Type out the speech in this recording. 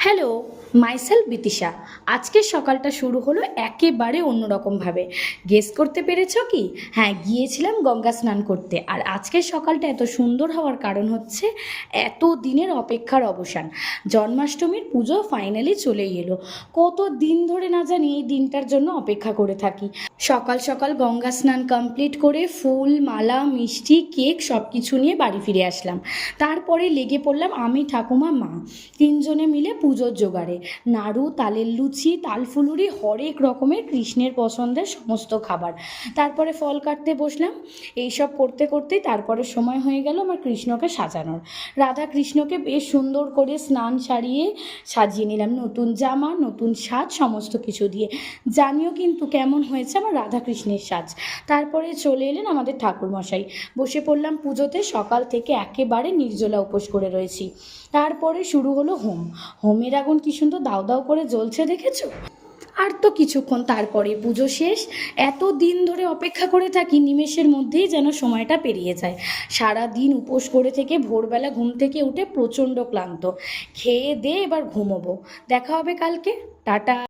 Hello, myself বিতিশা। আজকের সকালটা শুরু হলো একেবারে অন্যরকমভাবে। গেস করতে পেরেছো কি? হ্যাঁ, গিয়েছিলাম গঙ্গা স্নান করতে। আর আজকের সকালটা এত সুন্দর হওয়ার কারণ হচ্ছে এত দিনের অপেক্ষার অবসান। জন্মাষ্টমীর পুজো ফাইনালি চলেই এলো। কত দিন ধরে না জানি এই দিনটার জন্য অপেক্ষা করে থাকি। সকাল সকাল গঙ্গা স্নান কমপ্লিট করে ফুল, মালা, মিষ্টি, কেক সব কিছু নিয়ে বাড়ি ফিরে আসলাম। তারপরে লেগে পড়লাম আমি, ঠাকুমা, মা তিনজনে মিলে পুজোর জোগাড়ে। নাড়ু, তালের লুচি, তালফুলুরি, হরেক রকমের কৃষ্ণের পছন্দের সমস্ত খাবার। তারপরে ফল কাটতে বসলাম। এইসব করতে করতেই তারপরে সময় হয়ে গেল আমার কৃষ্ণকে সাজানোর। রাধা কৃষ্ণকে বেশ সুন্দর করে স্নান সাজিয়ে নিলাম, নতুন জামা, নতুন সাজ, সমস্ত কিছু দিয়ে। জানিও কিন্তু কেমন হয়েছে আমার রাধা কৃষ্ণের সাজ। তারপরে চলে এলেন আমাদের ঠাকুরমশাই। বসে পড়লাম পুজোতে। সকাল থেকে একেবারে নির্জলা উপোস করে রয়েছি। তারপরে শুরু হলো হোম। হোমের আগুন কি সুন্দর দাউ দাউ করে জ্বলছে, দেখেছো? আর তো কিছুক্ষণ, তারপরে পুজো শেষ। এত দিন ধরে অপেক্ষা করে থাকি, নিমেষের মধ্যেই যেন সময়টা পেরিয়ে যায়। সারা দিন উপোস করে থেকে ভোরবেলা ঘুম থেকে উঠে প্রচণ্ড ক্লান্ত। খেয়ে দিয়ে এবার ঘুমোবো। দেখা হবে কালকে। টাটা।